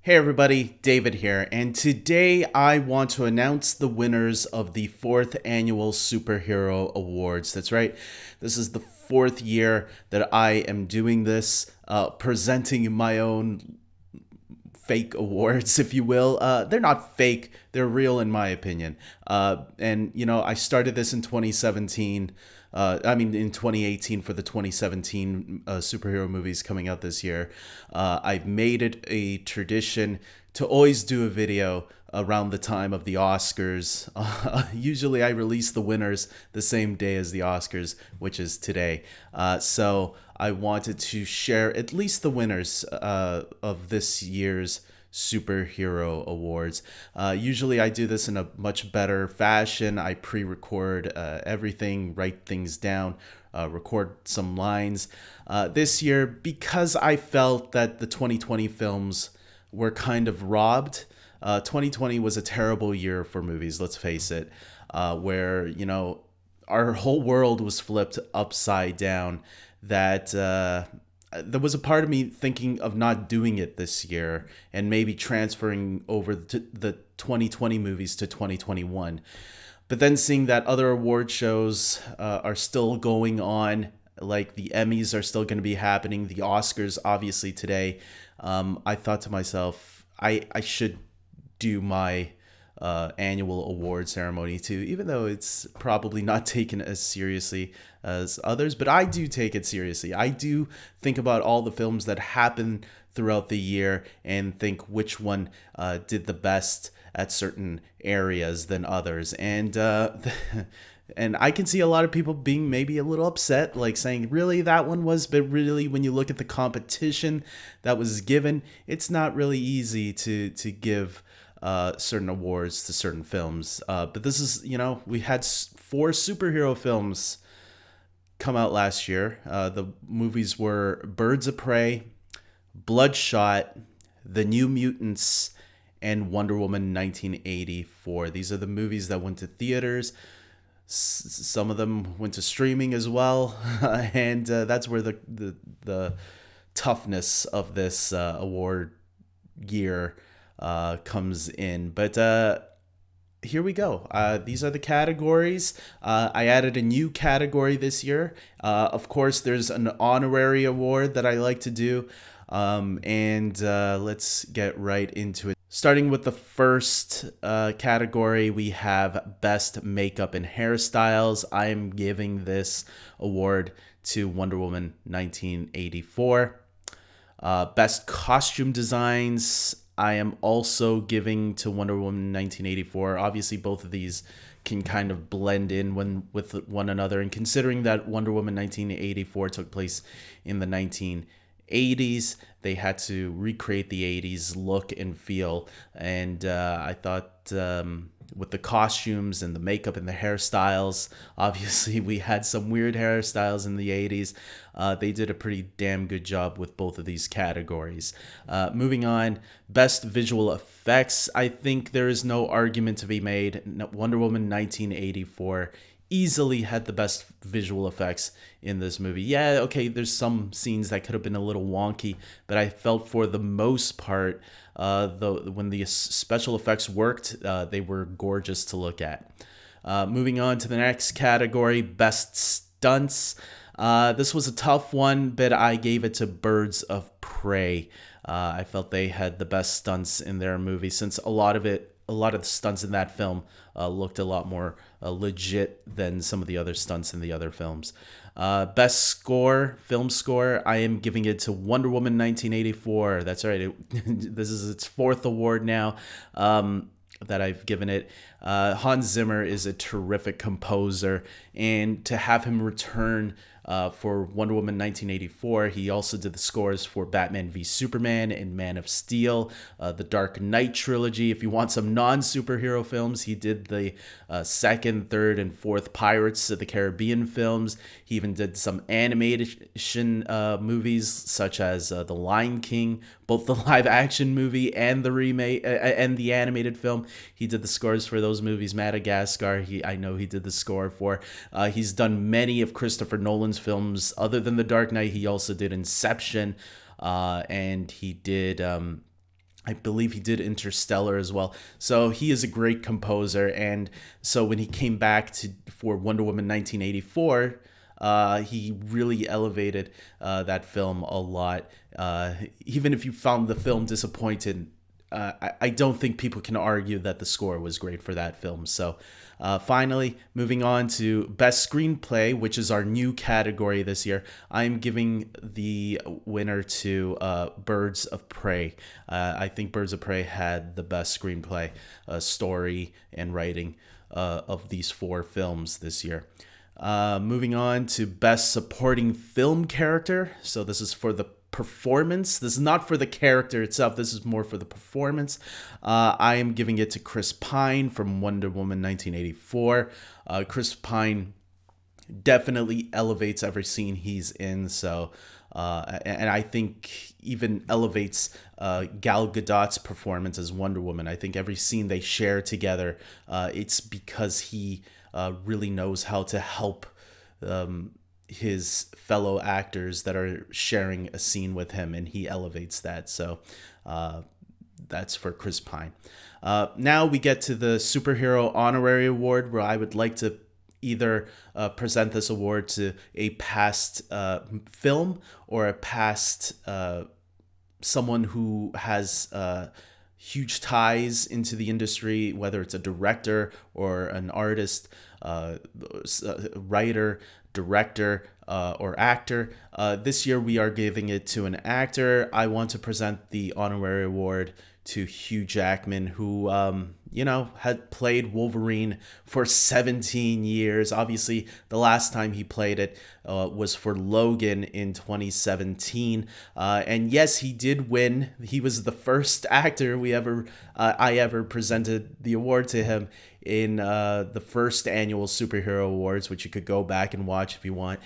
Hey everybody, David here, and today I want to announce the winners of the fourth annual Superhero Awards. That's right, this is the fourth year that I am doing this, presenting my own fake awards, if you will. They're not fake, they're real in my opinion. I started this in 2017. In 2018 for the 2017 superhero movies coming out this year. I've made it a tradition to always do a video around the time of the Oscars. Usually I release the winners the same day as the Oscars, which is today. So I wanted to share at least the winners of this year's superhero awards. Usually I do this in a much better fashion. I pre-record everything, write things down, record some lines. This year, because I felt that the 2020 films were kind of robbed. 2020 was a terrible year for movies, let's face it, where, our whole world was flipped upside down. That there was a part of me thinking of not doing it this year and maybe transferring over to the 2020 movies to 2021. But then seeing that other award shows are still going on, like the Emmys are still going to be happening, the Oscars obviously today, I thought to myself, I should do my annual award ceremony too, even though it's probably not taken as seriously as others, but I do take it seriously. I do think about all the films that happen throughout the year and think which one did the best at certain areas than others. And and I can see a lot of people being maybe a little upset, like saying, really, that one was, but really, when you look at the competition that was given, it's not really easy to give certain awards to certain films. But this is, we had four superhero films come out last year. The movies were Birds of Prey, Bloodshot, The New Mutants, and Wonder Woman 1984. These are the movies that went to theaters. Some of them went to streaming as well. And that's where the toughness of this award year comes in. But here we go. These are the categories. I added a new category this year. Of course, there's an honorary award that I like to do. And let's get right into it. Starting with the first category, we have Best Makeup and Hairstyles. I am giving this award to Wonder Woman 1984. Best Costume Designs, I am also giving to Wonder Woman 1984. Obviously, both of these can kind of blend in with one another. And considering that Wonder Woman 1984 took place in the 1980s, they had to recreate the 80s look and feel. And I thought with the costumes and the makeup and the hairstyles, obviously we had some weird hairstyles in the 80s. They did a pretty damn good job with both of these categories. Moving on, Best Visual Effects. I think there is no argument to be made. Wonder Woman 1984 easily had the best visual effects in this movie. Yeah, okay, there's some scenes that could have been a little wonky, but I felt for the most part, when the special effects worked, they were gorgeous to look at. Moving on to the next category, Best Stunts. This was a tough one, but I gave it to Birds of Prey. I felt they had the best stunts in their movie, since a lot of the stunts in that film looked a lot more legit than some of the other stunts in the other films. Best Score, Film Score, I am giving it to Wonder Woman 1984. That's right. This is its fourth award now that I've given it. Hans Zimmer is a terrific composer, and to have him return for Wonder Woman 1984. He also did the scores for Batman v Superman and Man of Steel, the Dark Knight trilogy. If you want some non-superhero films, he did the second, third, and fourth Pirates of the Caribbean films. He even did some animation movies such as The Lion King, both the live-action movie and the remake and the animated film. He did the scores for those movies. Madagascar, I know he did the score for. He's done many of Christopher Nolan's films. Other than The Dark Knight, he also did Inception, and he did I believe he did Interstellar as well. So he is a great composer. And so when he came back to for Wonder Woman 1984, he really elevated that film a lot. Even if you found the film disappointed, I don't think people can argue that the score was great for that film. So finally, moving on to Best Screenplay, which is our new category this year, I'm giving the winner to Birds of Prey. I think Birds of Prey had the best screenplay, story, and writing of these four films this year. Moving on to Best Supporting Film Character. So this is for the performance. This is not for the character itself. This is more for the performance. I am giving it to Chris Pine from Wonder Woman 1984. Chris Pine definitely elevates every scene he's in. So, and I think even elevates Gal Gadot's performance as Wonder Woman. I think every scene they share together, it's because he really knows how to help his fellow actors that are sharing a scene with him, and he elevates that. So that's for Chris Pine. Now we get to the Superhero Honorary Award, where I would like to either present this award to a past film or a past someone who has huge ties into the industry, whether it's a director or an artist, writer, director, or actor. This year we are giving it to an actor. I want to present the honorary award to Hugh Jackman, who, had played Wolverine for 17 years. Obviously, the last time he played it was for Logan in 2017. And yes, he did win. He was the first actor I ever presented the award to him in the first annual Superhero Awards, which you could go back and watch if you want.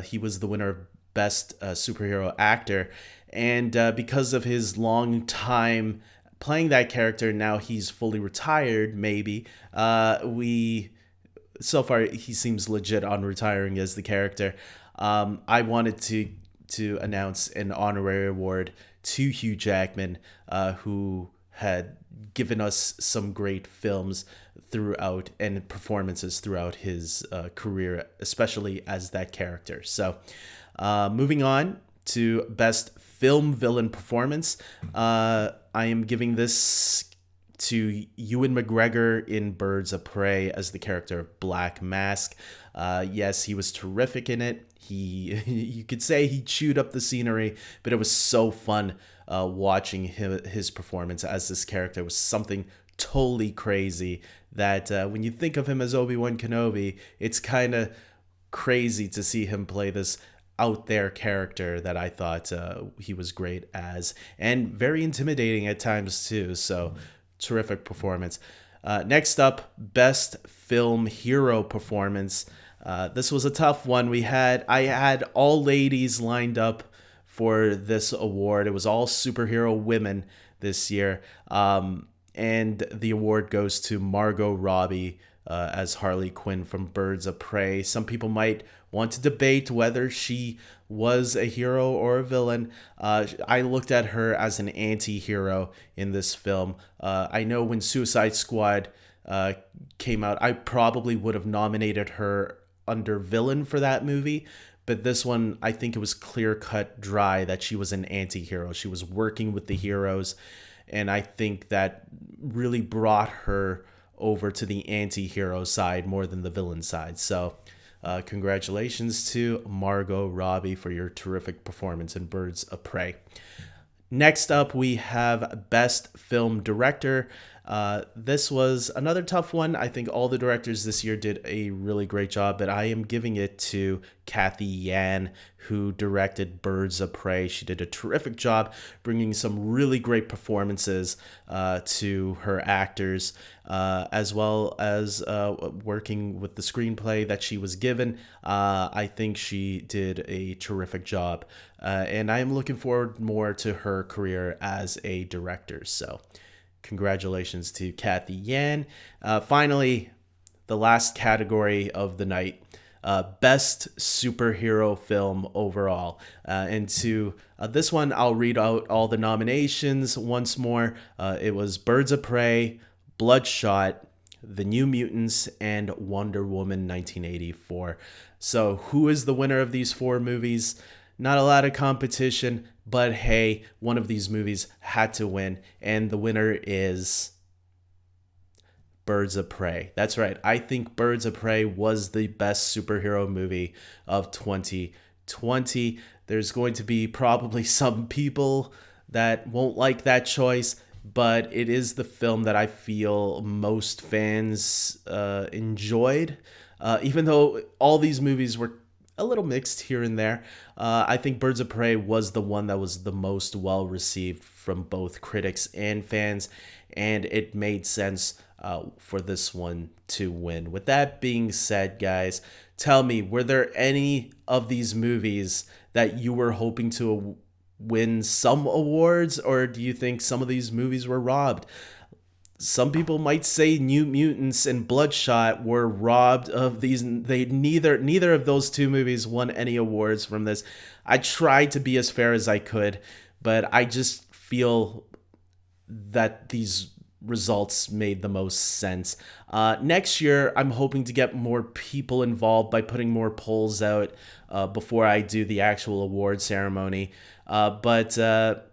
He was the winner of Best Superhero Actor. And because of his long time playing that character, now he's fully retired, maybe. So far, he seems legit on retiring as the character. I wanted to announce an honorary award to Hugh Jackman, who had given us some great films throughout and performances throughout his career, especially as that character. So moving on to Best Film Villain Performance, I am giving this to Ewan McGregor in Birds of Prey as the character of Black Mask. Yes, he was terrific in it. You could say he chewed up the scenery, but it was so fun watching his performance as this character. It was something totally crazy that when you think of him as Obi-Wan Kenobi, it's kind of crazy to see him play this out there character that I thought he was great as, and very intimidating at times too. So terrific performance. Next up, Best Film Hero Performance. This was a tough one. I had all ladies lined up for this award. It was all superhero women this year. And the award goes to Margot Robbie as Harley Quinn from Birds of Prey. Some people might want to debate whether she was a hero or a villain. I looked at her as an anti-hero in this film. I know when Suicide Squad came out, I probably would have nominated her under villain for that movie. But this one, I think it was clear-cut dry that she was an anti-hero. She was working with the heroes, and I think that really brought her over to the anti-hero side more than the villain side. So congratulations to Margot Robbie for your terrific performance in Birds of Prey. Next up, we have Best Film Director. This was another tough one. I think all the directors this year did a really great job, but I am giving it to Cathy Yan, who directed Birds of Prey. She did a terrific job bringing some really great performances to her actors, as well as working with the screenplay that she was given. I think she did a terrific job, and I am looking forward more to her career as a director. So congratulations to Cathy Yan. Finally, the last category of the night. best superhero film overall. And to this one, I'll read out all the nominations once more. It was Birds of Prey, Bloodshot, The New Mutants, and Wonder Woman 1984. So who is the winner of these four movies? Not a lot of competition, but hey, one of these movies had to win, and the winner is Birds of Prey. That's right. I think Birds of Prey was the best superhero movie of 2020. There's going to be probably some people that won't like that choice, but it is the film that I feel most fans enjoyed. Even though all these movies were a little mixed here and there, I think Birds of Prey was the one that was the most well received from both critics and fans, and it made sense for this one to win. With that being said, guys, tell me, were there any of these movies that you were hoping to win some awards, or do you think some of these movies were robbed? Some people might say New Mutants and Bloodshot were robbed of these. They neither of those two movies won any awards from this. I tried to be as fair as I could, but I just feel that these results made the most sense. Next year, I'm hoping to get more people involved by putting more polls out before I do the actual award ceremony. But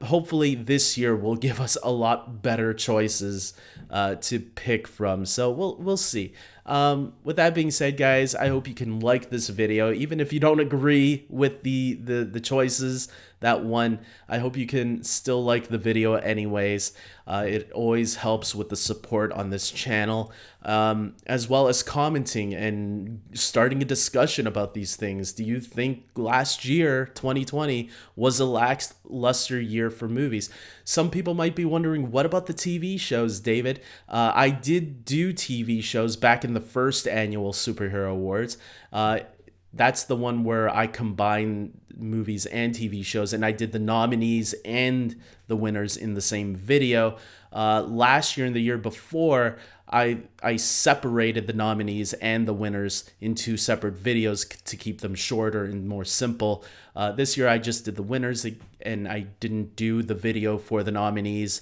hopefully this year will give us a lot better choices to pick from. So we'll see. With that being said, guys, I hope you can like this video, even if you don't agree with the choices that won. I hope you can still like the video anyways. It always helps with the support on this channel, as well as commenting and starting a discussion about these things. Do you think last year, 2020, was a lackluster year for movies? Some people might be wondering, what about the TV shows, David? I did do TV shows back in the first annual Superhero Awards. That's the one where I combine movies and TV shows, and I did the nominees and the winners in the same video. Last year and the year before, I separated the nominees and the winners in two separate videos to keep them shorter and more simple. This year I just did the winners, and I didn't do the video for the nominees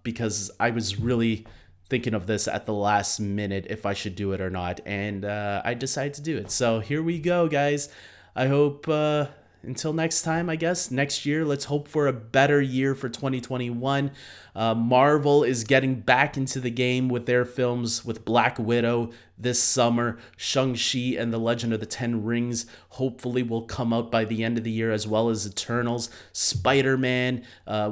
because I was really thinking of this at the last minute if I should do it or not, and I decided to do it. So here we go, guys. I hope until next time, I guess next year, let's hope for a better year for 2021. Marvel is getting back into the game with their films, with Black Widow this summer. Shang-Chi and the Legend of the Ten Rings hopefully will come out by the end of the year, as well as Eternals. Spider-Man,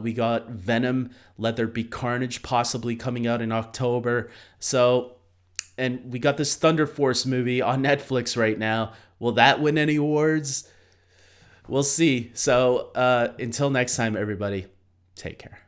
we got Venom, Let There Be Carnage possibly coming out in October. So, and we got this Thunder Force movie on Netflix right now. Will that win any awards? We'll see. So until next time, everybody, take care.